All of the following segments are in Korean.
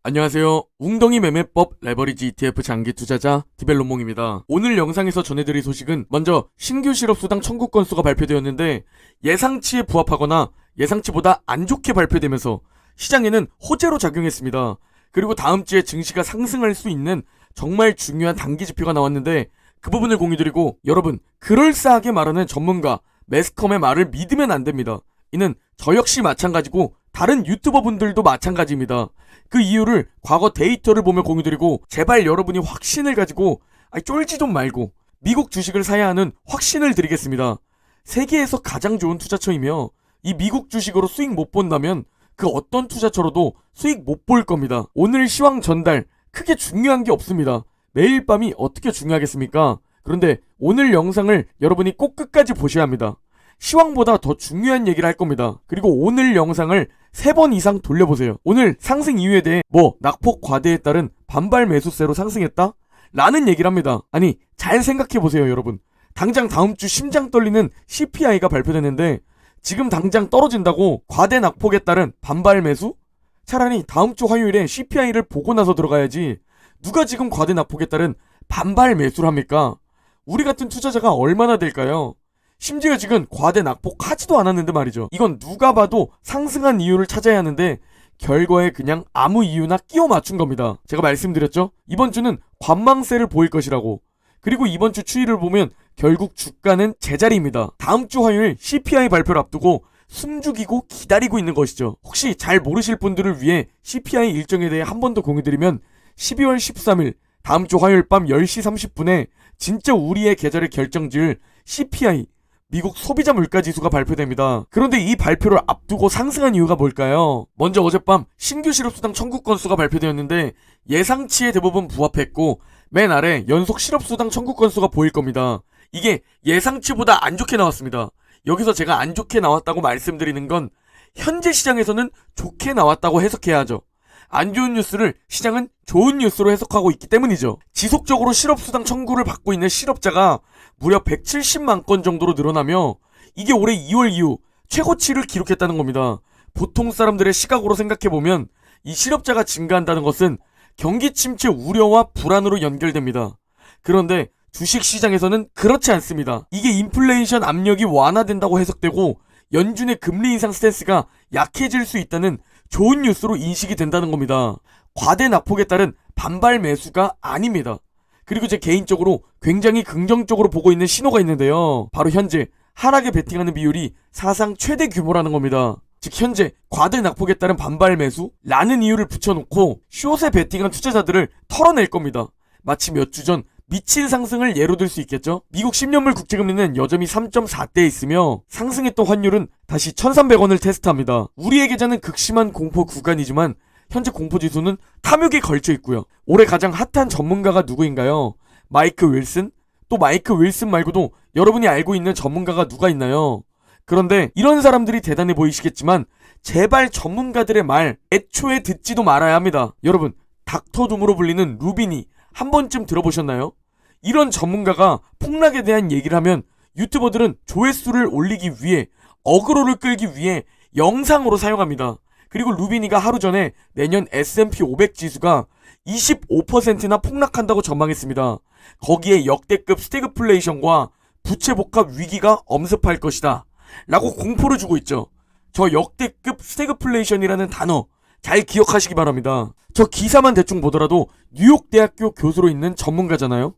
안녕하세요. 웅덩이 매매법 레버리지 ETF 장기 투자자 디벨론몽입니다. 오늘 영상에서 전해드릴 소식은 먼저 신규 실업수당 청구 건수가 발표되었는데 예상치에 부합하거나 예상치보다 안 좋게 발표되면서 시장에는 호재로 작용했습니다. 그리고 다음 주에 증시가 상승할 수 있는 정말 중요한 단기 지표가 나왔는데 그 부분을 공유드리고 여러분 그럴싸하게 말하는 전문가 매스컴의 말을 믿으면 안 됩니다. 이는 저 역시 마찬가지고 다른 유튜버 분들도 마찬가지입니다. 그 이유를 과거 데이터를 보며 공유드리고 제발 여러분이 확신을 가지고 쫄지 좀 말고 미국 주식을 사야 하는 확신을 드리겠습니다. 세계에서 가장 좋은 투자처이며 이 미국 주식으로 수익 못 본다면 그 어떤 투자처로도 수익 못 볼 겁니다. 오늘 시황 전달 크게 중요한 게 없습니다. 매일 밤이 어떻게 중요하겠습니까? 그런데 오늘 영상을 여러분이 꼭 끝까지 보셔야 합니다. 시황보다 더 중요한 얘기를 할 겁니다. 그리고 오늘 영상을 3번 이상 돌려보세요. 오늘 상승 이유에 대해 낙폭 과대에 따른 반발 매수세로 상승했다? 라는 얘기를 합니다. 아니 잘 생각해보세요 여러분. 당장 다음 주 심장 떨리는 CPI가 발표되는데 지금 당장 떨어진다고 과대 낙폭에 따른 반발 매수? 차라리 다음 주 화요일에 CPI를 보고 나서 들어가야지 누가 지금 과대 낙폭에 따른 반발 매수를 합니까? 우리 같은 투자자가 얼마나 될까요? 심지어 지금 과대 낙폭하지도 않았는데 말이죠. 이건 누가 봐도 상승한 이유를 찾아야 하는데 결과에 그냥 아무 이유나 끼워 맞춘 겁니다. 제가 말씀드렸죠? 이번 주는 관망세를 보일 것이라고. 그리고 이번 주 추이를 보면 결국 주가는 제자리입니다. 다음 주 화요일 CPI 발표를 앞두고 숨죽이고 기다리고 있는 것이죠. 혹시 잘 모르실 분들을 위해 CPI 일정에 대해 한 번 더 공유드리면 12월 13일 다음 주 화요일 밤 10시 30분에 진짜 우리의 계절을 결정지을 CPI 미국 소비자 물가지수가 발표됩니다. 그런데 이 발표를 앞두고 상승한 이유가 뭘까요? 먼저 어젯밤 신규 실업수당 청구 건수가 발표되었는데 예상치에 대부분 부합했고 맨 아래 연속 실업수당 청구 건수가 보일 겁니다. 이게 예상치보다 안 좋게 나왔습니다. 여기서 제가 안 좋게 나왔다고 말씀드리는 건 현재 시장에서는 좋게 나왔다고 해석해야 하죠. 안 좋은 뉴스를 시장은 좋은 뉴스로 해석하고 있기 때문이죠. 지속적으로 실업수당 청구를 받고 있는 실업자가 무려 170만 건 정도로 늘어나며 이게 올해 2월 이후 최고치를 기록했다는 겁니다. 보통 사람들의 시각으로 생각해보면 이 실업자가 증가한다는 것은 경기 침체 우려와 불안으로 연결됩니다. 그런데 주식시장에서는 그렇지 않습니다. 이게 인플레이션 압력이 완화된다고 해석되고 연준의 금리 인상 스탠스가 약해질 수 있다는 좋은 뉴스로 인식이 된다는 겁니다. 과대 낙폭에 따른 반발 매수가 아닙니다. 그리고 제 개인적으로 굉장히 긍정적으로 보고 있는 신호가 있는데요. 바로 현재 하락에 베팅하는 비율이 사상 최대 규모라는 겁니다. 즉 현재 과대 낙폭에 따른 반발 매수라는 이유를 붙여놓고 숏에 베팅한 투자자들을 털어낼 겁니다. 마치 몇 주 전 미친 상승을 예로 들 수 있겠죠. 미국 10년물 국채금리는 여전히 3.4대에 있으며 상승했던 환율은 다시 1,300원을 테스트합니다. 우리의 계좌는 극심한 공포 구간이지만 현재 공포지수는 탐욕에 걸쳐 있고요. 올해 가장 핫한 전문가가 누구인가요? 마이크 윌슨? 또 마이크 윌슨 말고도 여러분이 알고 있는 전문가가 누가 있나요? 그런데 이런 사람들이 대단해 보이시겠지만 제발 전문가들의 말 애초에 듣지도 말아야 합니다. 여러분 닥터둠으로 불리는 루비니 한 번쯤 들어보셨나요? 이런 전문가가 폭락에 대한 얘기를 하면 유튜버들은 조회수를 올리기 위해 어그로를 끌기 위해 영상으로 사용합니다. 그리고 루비니가 하루 전에 내년 S&P 500 지수가 25%나 폭락한다고 전망했습니다. 거기에 역대급 스태그플레이션과 부채 복합 위기가 엄습할 것이다 라고 공포를 주고 있죠. 저 역대급 스태그플레이션이라는 단어 잘 기억하시기 바랍니다. 저 기사만 대충 보더라도 뉴욕대학교 교수로 있는 전문가잖아요.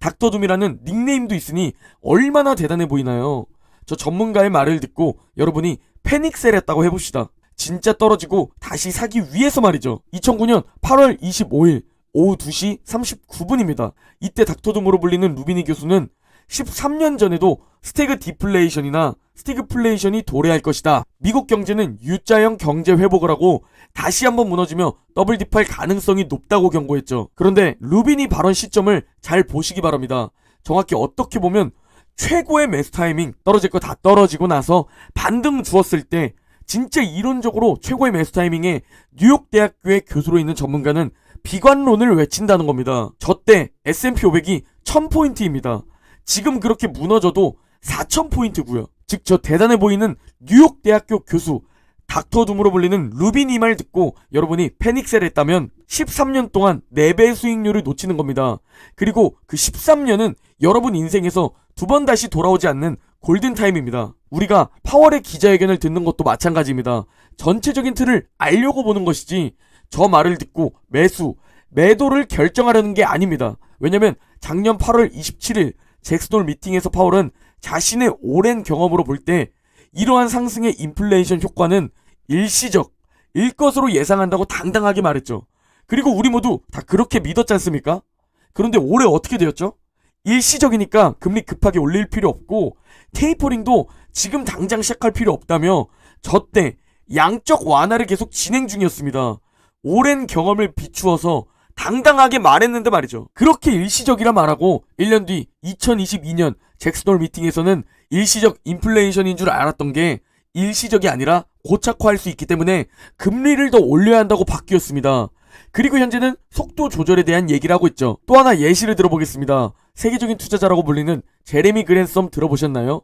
닥터둠이라는 닉네임도 있으니 얼마나 대단해 보이나요? 저 전문가의 말을 듣고 여러분이 패닉셀 했다고 해봅시다. 진짜 떨어지고 다시 사기 위해서 말이죠. 2009년 8월 25일 오후 2시 39분입니다. 이때 닥터둠으로 불리는 루비니 교수는 13년 전에도 스태그 디플레이션이나 스태그플레이션이 도래할 것이다. 미국 경제는 U자형 경제 회복을 하고 다시 한번 무너지며 더블 디팔 가능성이 높다고 경고했죠. 그런데 루비니 발언 시점을 잘 보시기 바랍니다. 정확히 어떻게 보면 최고의 매수 타이밍, 떨어질 거 다 떨어지고 나서 반등 주었을 때 진짜 이론적으로 최고의 매수 타이밍에 뉴욕대학교의 교수로 있는 전문가는 비관론을 외친다는 겁니다. 저 때 S&P 500이 1000포인트입니다. 지금 그렇게 무너져도 4000포인트고요. 즉 저 대단해 보이는 뉴욕대학교 교수 닥터둠으로 불리는 루비니 말 듣고 여러분이 패닉셀 했다면 13년 동안 4배의 수익률을 놓치는 겁니다. 그리고 그 13년은 여러분 인생에서 두 번 다시 돌아오지 않는 골든타임입니다. 우리가 파월의 기자회견을 듣는 것도 마찬가지입니다. 전체적인 틀을 알려고 보는 것이지 저 말을 듣고 매도를 결정하려는 게 아닙니다. 왜냐면 작년 8월 27일 잭스홀 미팅에서 파월은 자신의 오랜 경험으로 볼 때 이러한 상승의 인플레이션 효과는 일시적일 것으로 예상한다고 당당하게 말했죠. 그리고 우리 모두 다 그렇게 믿었지 않습니까? 그런데 올해 어떻게 되었죠? 일시적이니까 금리 급하게 올릴 필요 없고 테이퍼링도 지금 당장 시작할 필요 없다며 저때 양적 완화를 계속 진행 중이었습니다. 오랜 경험을 비추어서 당당하게 말했는데 말이죠. 그렇게 일시적이라 말하고 1년 뒤 2022년 잭슨홀 미팅에서는 일시적 인플레이션인 줄 알았던 게 일시적이 아니라 고착화할 수 있기 때문에 금리를 더 올려야 한다고 바뀌었습니다. 그리고 현재는 속도 조절에 대한 얘기를 하고 있죠. 또 하나 예시를 들어보겠습니다. 세계적인 투자자라고 불리는 제레미 그랜섬 들어보셨나요?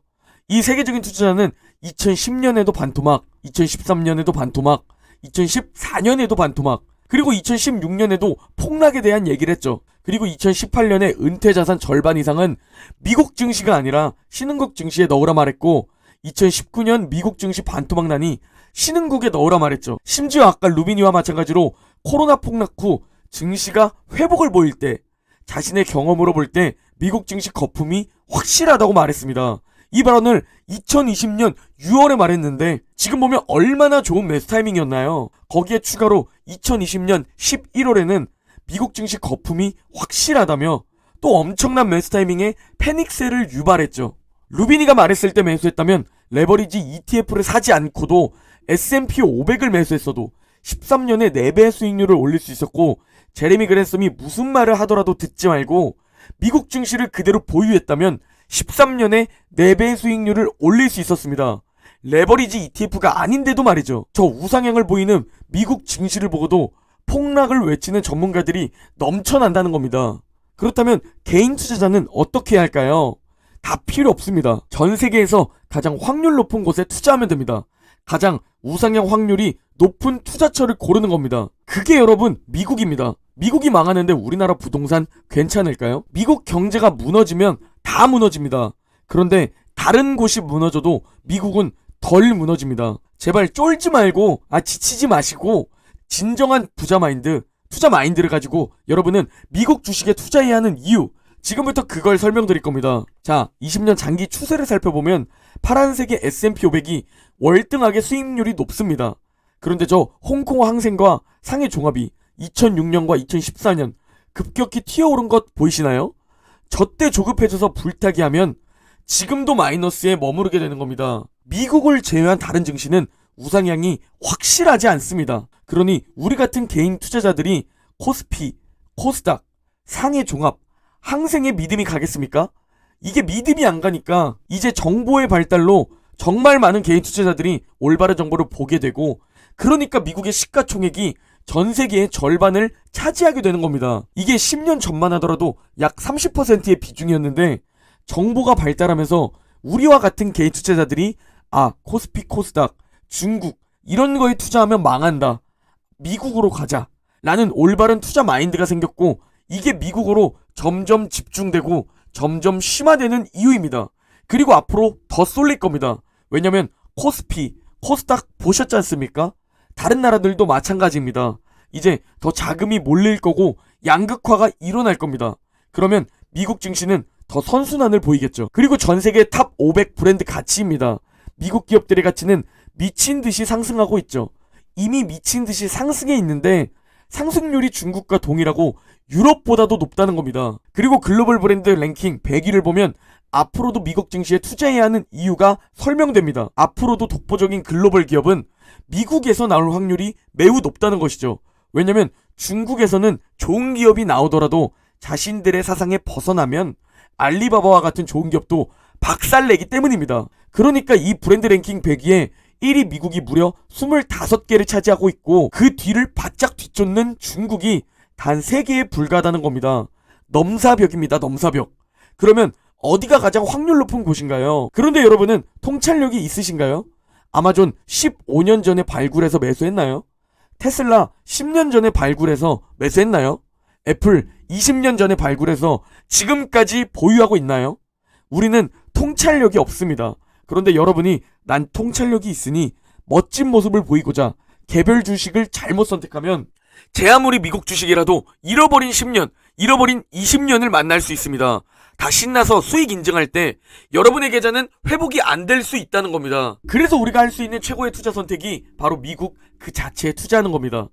이 세계적인 투자자는 2010년에도 반토막, 2013년에도 반토막, 2014년에도 반토막, 그리고 2016년에도 폭락에 대한 얘기를 했죠. 그리고 2018년에 은퇴 자산 절반 이상은 미국 증시가 아니라 신흥국 증시에 넣으라 말했고 2019년 미국 증시 반토막 나니 신흥국에 넣으라 말했죠. 심지어 아까 루비니와 마찬가지로 코로나 폭락 후 증시가 회복을 보일 때 자신의 경험으로 볼 때 미국 증시 거품이 확실하다고 말했습니다. 이 발언을 2020년 6월에 말했는데 지금 보면 얼마나 좋은 매수 타이밍이었나요? 거기에 추가로 2020년 11월에는 미국 증시 거품이 확실하다며 또 엄청난 매수 타이밍에 패닉셀을 유발했죠. 루비니가 말했을 때 매수했다면 레버리지 ETF를 사지 않고도 S&P 500을 매수했어도 13년에 4배의 수익률을 올릴 수 있었고 제레미 그랜섬이 무슨 말을 하더라도 듣지 말고 미국 증시를 그대로 보유했다면 13년에 4배의 수익률을 올릴 수 있었습니다. 레버리지 ETF가 아닌데도 말이죠. 저 우상향을 보이는 미국 증시를 보고도 폭락을 외치는 전문가들이 넘쳐난다는 겁니다. 그렇다면 개인 투자자는 어떻게 해야 할까요? 다 필요 없습니다. 전 세계에서 가장 확률 높은 곳에 투자하면 됩니다. 가장 우상향 확률이 높은 투자처를 고르는 겁니다. 그게 여러분 미국입니다. 미국이 망하는데 우리나라 부동산 괜찮을까요? 미국 경제가 무너지면 다 무너집니다. 그런데 다른 곳이 무너져도 미국은 덜 무너집니다. 제발 쫄지 말고 지치지 마시고 진정한 투자 마인드를 가지고 여러분은 미국 주식에 투자해야 하는 이유 지금부터 그걸 설명드릴 겁니다. 자, 20년 장기 추세를 살펴보면 파란색의 S&P 500이 월등하게 수익률이 높습니다. 그런데 저 홍콩 항생과 상해 종합이 2006년과 2014년 급격히 튀어오른 것 보이시나요? 저때 조급해져서 불타기 하면 지금도 마이너스에 머무르게 되는 겁니다. 미국을 제외한 다른 증시는 우상향이 확실하지 않습니다. 그러니 우리 같은 개인 투자자들이 코스피, 코스닥, 상해 종합, 항생에 믿음이 가겠습니까? 이게 믿음이 안 가니까 이제 정보의 발달로 정말 많은 개인 투자자들이 올바른 정보를 보게 되고 그러니까 미국의 시가총액이 전 세계의 절반을 차지하게 되는 겁니다. 이게 10년 전만 하더라도 약 30%의 비중이었는데 정보가 발달하면서 우리와 같은 개인 투자자들이 코스피, 코스닥, 중국 이런 거에 투자하면 망한다. 미국으로 가자. 라는 올바른 투자 마인드가 생겼고 이게 미국으로 점점 집중되고 점점 심화되는 이유입니다. 그리고 앞으로 더 쏠릴 겁니다. 왜냐면 코스피, 코스닥 보셨지 않습니까? 다른 나라들도 마찬가지입니다. 이제 더 자금이 몰릴 거고 양극화가 일어날 겁니다. 그러면 미국 증시는 더 선순환을 보이겠죠. 그리고 전 세계 탑 500 브랜드 가치입니다. 미국 기업들의 가치는 미친 듯이 상승하고 있죠. 이미 미친 듯이 상승해 있는데 상승률이 중국과 동일하고 유럽보다도 높다는 겁니다. 그리고 글로벌 브랜드 랭킹 100위를 보면 앞으로도 미국 증시에 투자해야 하는 이유가 설명됩니다. 앞으로도 독보적인 글로벌 기업은 미국에서 나올 확률이 매우 높다는 것이죠. 왜냐면 중국에서는 좋은 기업이 나오더라도 자신들의 사상에 벗어나면 알리바바와 같은 좋은 기업도 박살내기 때문입니다. 그러니까 이 브랜드 랭킹 100위에 1위 미국이 무려 25개를 차지하고 있고 그 뒤를 바짝 뒤쫓는 중국이 단 3개에 불과하다는 겁니다. 넘사벽입니다. 넘사벽. 그러면 어디가 가장 확률 높은 곳인가요? 그런데 여러분은 통찰력이 있으신가요? 아마존 15년 전에 발굴해서 매수했나요? 테슬라 10년 전에 발굴해서 매수했나요? 애플 20년 전에 발굴해서 지금까지 보유하고 있나요? 우리는 통찰력이 없습니다. 그런데 여러분이 난 통찰력이 있으니 멋진 모습을 보이고자 개별 주식을 잘못 선택하면 제 아무리 미국 주식이라도 잃어버린 10년, 잃어버린 20년을 만날 수 있습니다. 다 신나서 수익 인증할 때 여러분의 계좌는 회복이 안 될 수 있다는 겁니다. 그래서 우리가 할 수 있는 최고의 투자 선택이 바로 미국 그 자체에 투자하는 겁니다.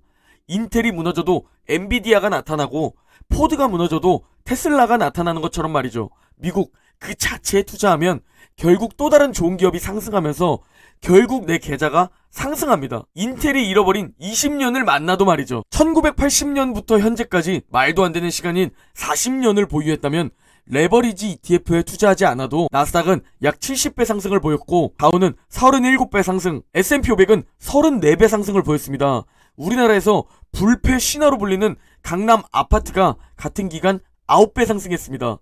인텔이 무너져도 엔비디아가 나타나고 포드가 무너져도 테슬라가 나타나는 것처럼 말이죠. 미국 그 자체에 투자하면 결국 또 다른 좋은 기업이 상승하면서 결국 내 계좌가 상승합니다. 인텔이 잃어버린 20년을 만나도 말이죠. 1980년부터 현재까지 말도 안 되는 시간인 40년을 보유했다면 레버리지 ETF에 투자하지 않아도 나스닥은 약 70배 상승을 보였고 다우는 37배 상승, S&P 500은 34배 상승을 보였습니다. 우리나라에서 불패 신화로 불리는 강남 아파트가 같은 기간 9배 상승했습니다.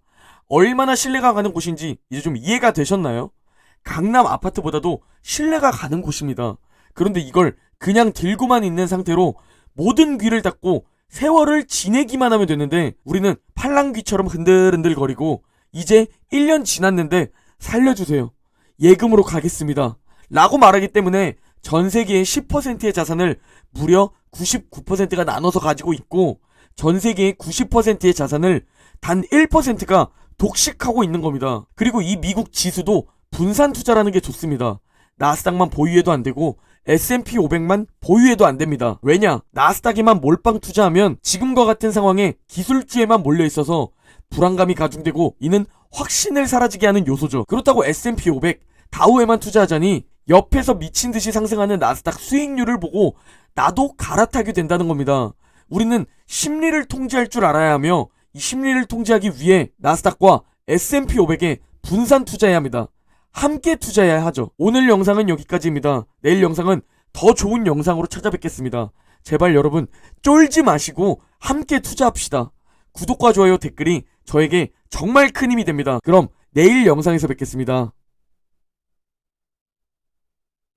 얼마나 신뢰가 가는 곳인지 이제 좀 이해가 되셨나요? 강남 아파트보다도 신뢰가 가는 곳입니다. 그런데 이걸 그냥 들고만 있는 상태로 모든 귀를 닫고 세월을 지내기만 하면 되는데 우리는 팔랑귀처럼 흔들흔들 거리고 이제 1년 지났는데 살려주세요. 예금으로 가겠습니다. 라고 말하기 때문에 전 세계의 10%의 자산을 무려 99%가 나눠서 가지고 있고 전 세계의 90%의 자산을 단 1%가 독식하고 있는 겁니다. 그리고 이 미국 지수도 분산 투자라는 게 좋습니다. 나스닥만 보유해도 안 되고 S&P 500만 보유해도 안 됩니다. 왜냐? 나스닥에만 몰빵 투자하면 지금과 같은 상황에 기술주에만 몰려 있어서 불안감이 가중되고 이는 확신을 사라지게 하는 요소죠. 그렇다고 S&P 500, 다우에만 투자하자니 옆에서 미친 듯이 상승하는 나스닥 수익률을 보고 나도 갈아타게 된다는 겁니다. 우리는 심리를 통제할 줄 알아야 하며 이 심리를 통제하기 위해 나스닥과 S&P 500에 분산 투자해야 합니다. 함께 투자해야 하죠. 오늘 영상은 여기까지입니다. 내일 영상은 더 좋은 영상으로 찾아뵙겠습니다. 제발 여러분 쫄지 마시고 함께 투자합시다. 구독과 좋아요, 댓글이 저에게 정말 큰 힘이 됩니다. 그럼 내일 영상에서 뵙겠습니다.